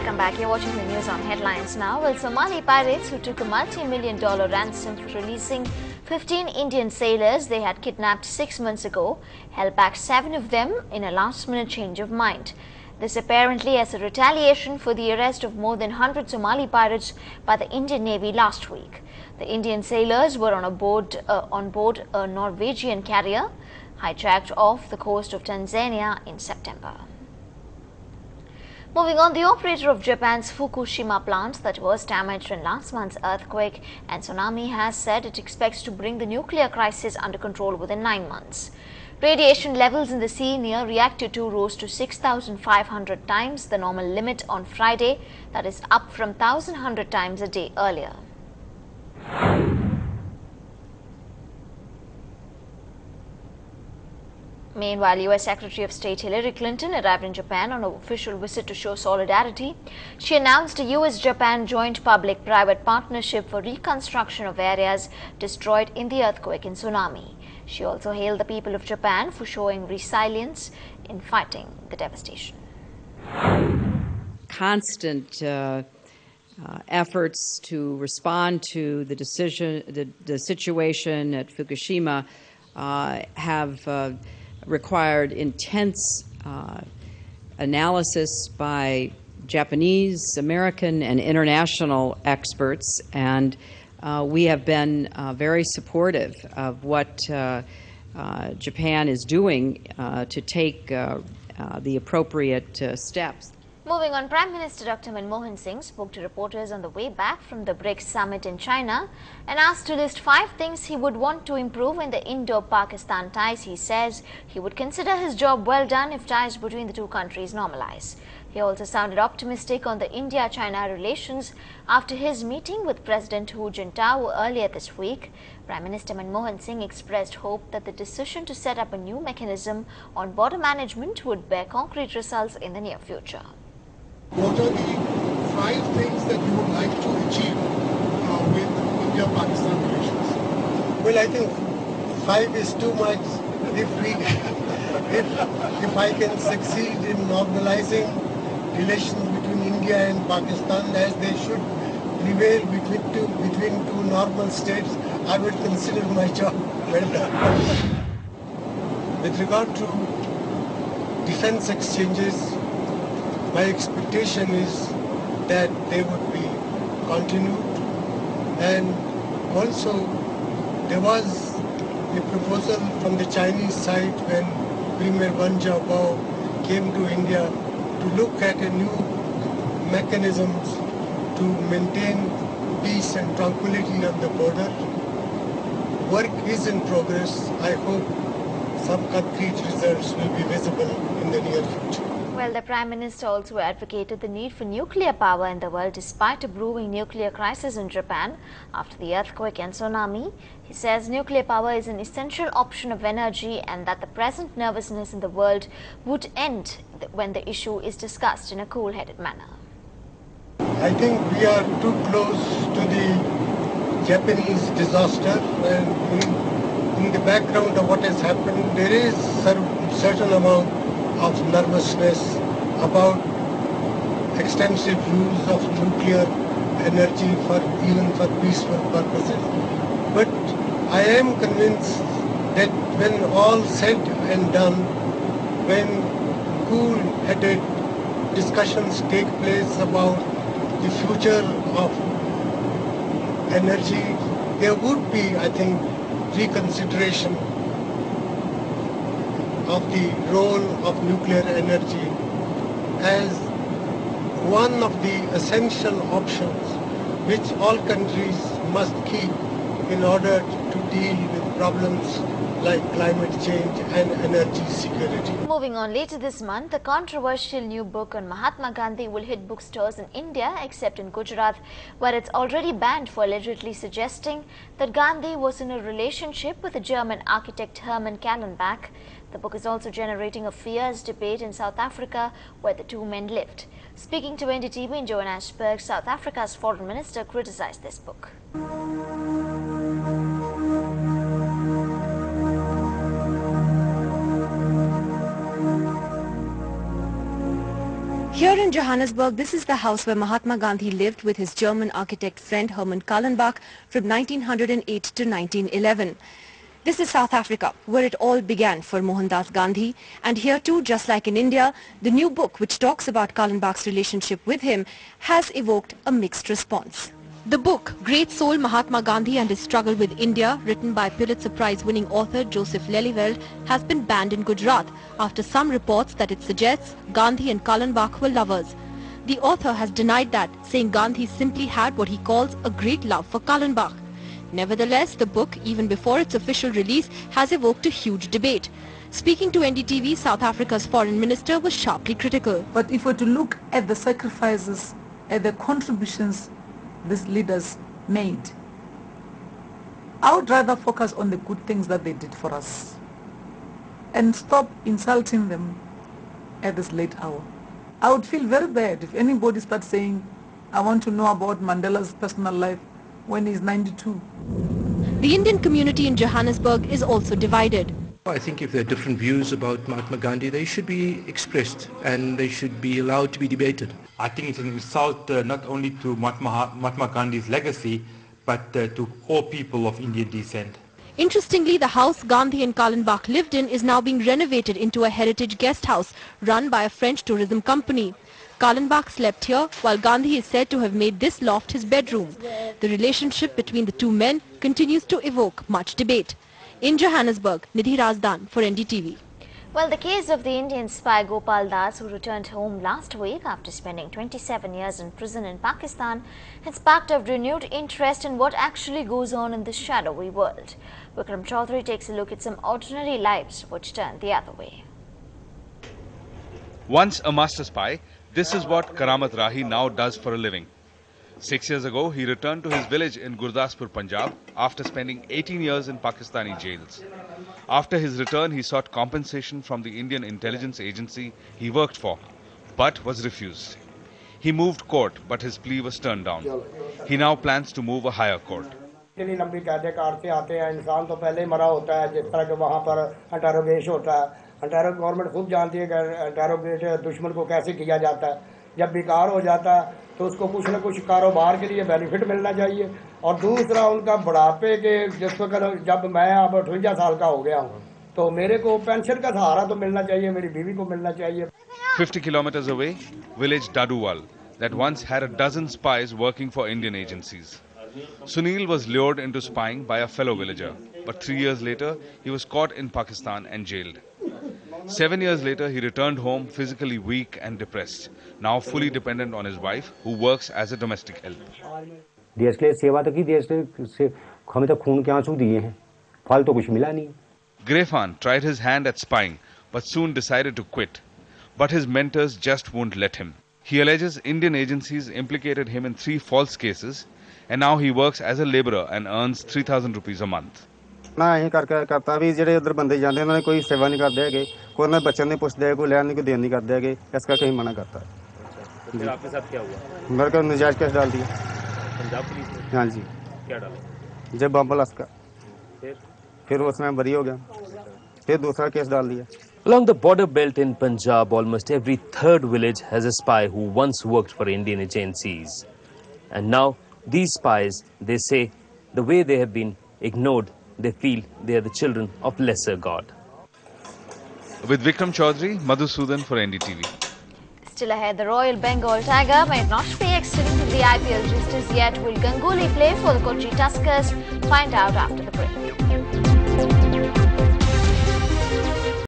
Welcome back. You're watching the news on headlines now. Well, Somali pirates who took a multi-million-dollar ransom for releasing 15 Indian sailors they had kidnapped 6 months ago held back 7 of them in a last-minute change of mind. This apparently as a retaliation for the arrest of more than 100 Somali pirates by the Indian Navy last week. The Indian sailors were on board a Norwegian carrier hijacked off the coast of Tanzania in September. Moving on, the operator of Japan's Fukushima plant that was damaged in last month's earthquake and tsunami has said it expects to bring the nuclear crisis under control within 9 months. Radiation levels in the sea near Reactor 2 rose to 6,500 times the normal limit on Friday, that is up from 1,100 times a day earlier. Meanwhile, U.S. Secretary of State Hillary Clinton arrived in Japan on an official visit to show solidarity. She announced a U.S.-Japan joint public-private partnership for reconstruction of areas destroyed in the earthquake and tsunami. She also hailed the people of Japan for showing resilience in fighting the devastation. Constant efforts to respond to the situation at Fukushima have required intense analysis by Japanese, American, and international experts, and we have been very supportive of what Japan is doing to take the appropriate steps. Moving on, Prime Minister Dr. Manmohan Singh spoke to reporters on the way back from the BRICS summit in China and asked to list 5 things he would want to improve in the Indo-Pakistan ties. He says he would consider his job well done if ties between the two countries normalize. He also sounded optimistic on the India-China relations after his meeting with President Hu Jintao earlier this week. Prime Minister Manmohan Singh expressed hope that the decision to set up a new mechanism on border management would bear concrete results in the near future. What are the 5 things that you would like to achieve with India-Pakistan relations? Well, I think 5 is too much. If I can succeed in normalizing relations between India and Pakistan as they should prevail between two normal states, I would consider my job well done. With regard to defense exchanges, my expectation is that they would be continued, and also there was a proposal from the Chinese side when Premier Wen Jiabao came to India to look at a new mechanisms to maintain peace and tranquility on the border. Work is in progress. I hope some concrete results will be visible in the near future. Well, the Prime Minister also advocated the need for nuclear power in the world despite a brewing nuclear crisis in Japan after the earthquake and tsunami. He says nuclear power is an essential option of energy and that the present nervousness in the world would end when the issue is discussed in a cool-headed manner. I think we are too close to the Japanese disaster, and in the background of what has happened, there is a certain amount of nervousness about extensive use of nuclear energy even for peaceful purposes. But I am convinced that when all said and done, when cool-headed discussions take place about the future of energy, there would be, I think, reconsideration of the role of nuclear energy as one of the essential options which all countries must keep in order to deal with problems like climate change and energy security. Moving on, later this month, a controversial new book on Mahatma Gandhi will hit bookstores in India except in Gujarat, where it's already banned for allegedly suggesting that Gandhi was in a relationship with the German architect Hermann Kallenbach. The book is also generating a fierce debate in South Africa, where the two men lived. Speaking to NDTV in Johannesburg, South Africa's foreign minister criticized this book. Here in Johannesburg, this is the house where Mahatma Gandhi lived with his German architect friend Herman Kallenbach from 1908 to 1911. This is South Africa, where it all began for Mohandas Gandhi. And here too, just like in India, the new book which talks about Kallenbach's relationship with him has evoked a mixed response. The book, Great Soul Mahatma Gandhi and His Struggle with India, written by Pulitzer Prize-winning author Joseph Lelyveld, has been banned in Gujarat after some reports that it suggests Gandhi and Kallenbach were lovers. The author has denied that, saying Gandhi simply had what he calls a great love for Kallenbach. Nevertheless, the book, even before its official release, has evoked a huge debate. Speaking to NDTV, South Africa's foreign minister was sharply critical. But if we're to look at the sacrifices, at the contributions these leaders made, I would rather focus on the good things that they did for us and stop insulting them at this late hour. I would feel very bad if anybody starts saying, I want to know about Mandela's personal life when he's 92. The Indian community in Johannesburg is also divided. I think if there are different views about Mahatma Gandhi, they should be expressed and they should be allowed to be debated. I think it's an insult not only to Mahatma Gandhi's legacy, but to all people of Indian descent. Interestingly, the house Gandhi and Kallenbach lived in is now being renovated into a heritage guest house run by a French tourism company. Kallenbach slept here, while Gandhi is said to have made this loft his bedroom. The relationship between the two men continues to evoke much debate. In Johannesburg, Nidhi Razdan for NDTV. Well, the case of the Indian spy Gopal Das, who returned home last week after spending 27 years in prison in Pakistan, has sparked a renewed interest in what actually goes on in this shadowy world. Vikram Chaudhary takes a look at some ordinary lives which turn the other way. Once a master spy, this is what Karamat Rahi now does for a living. 6 years ago, he returned to his village in Gurdaspur, Punjab, after spending 18 years in Pakistani jails. After his return, he sought compensation from the Indian intelligence agency he worked for, but was refused. He moved court, but his plea was turned down. He now plans to move a higher court. इतनी लंबी कैदे काटते आते हैं, इंसान तो पहले ही मरा होता है, जिस तरह के वहाँ पर इंटरोगेट होता है, गवर्नमेंट खूब जानती है कि इंटरोगेट दुश्मन को कैसे किया जाता है. जब बेकार हो जाता है तो उसको कुछ न कुछ कारोबार के लिए बेनिफिट मिलना चाहिए. और दूसरा उनका बुढ़ापे के, जिस वक्त जब मैं अब 58 साल का हो गया हूँ, तो मेरे को पेंशन का सहारा तो मिलना चाहिए, मेरी बीवी को मिलना चाहिए. 50 kilometers away, village Daduwal, that once had a dozen spies working for Indian agencies. Sunil was lured into spying by a fellow villager, but 3 years later, he was caught in Pakistan and jailed. 7 years later, he returned home physically weak and depressed, now fully dependent on his wife, who works as a domestic help. देश के लिए सेवा तो की, देश से हमें तो खून के आंसू दिए हैं, फल तो कुछ मिला नहीं. Grefan tried his hand at spying, but soon decided to quit. But his mentors just won't let him. He alleges Indian agencies implicated him in 3 false cases, and now he works as a labourer and earns 3,000 rupees a month. ना यही करता भी जेडे उधर बंदे जाते हैं कोई सेवा नहीं करते है, कोई ना बच्चों ने पूछते है, कोई लेन नहीं, कोई देन नहीं करते है, इसका कहीं मना करता है. तो फिर आपके साथ क्या हुआ? मेरे को नजायज केस डाल दिया. पंजाब पुलिस ने? हाँ जी. क्या डाला? जब बम प्लस का. फिर उसमें बरी हो गया, फिर दूसरा केस डाल दिया. Along the border belt in Punjab, almost every third village has a spy who once worked for Indian agencies. And now, these spies, they say, the way they have been ignored, they feel they are the children of lesser God. With Vikram Chaudhary, Madhusudan for NDTV. Still ahead, the Royal Bengal Tiger might not be extending to the IPL just as yet. Will Ganguly play for the Kochi Tuskers? Find out after the break.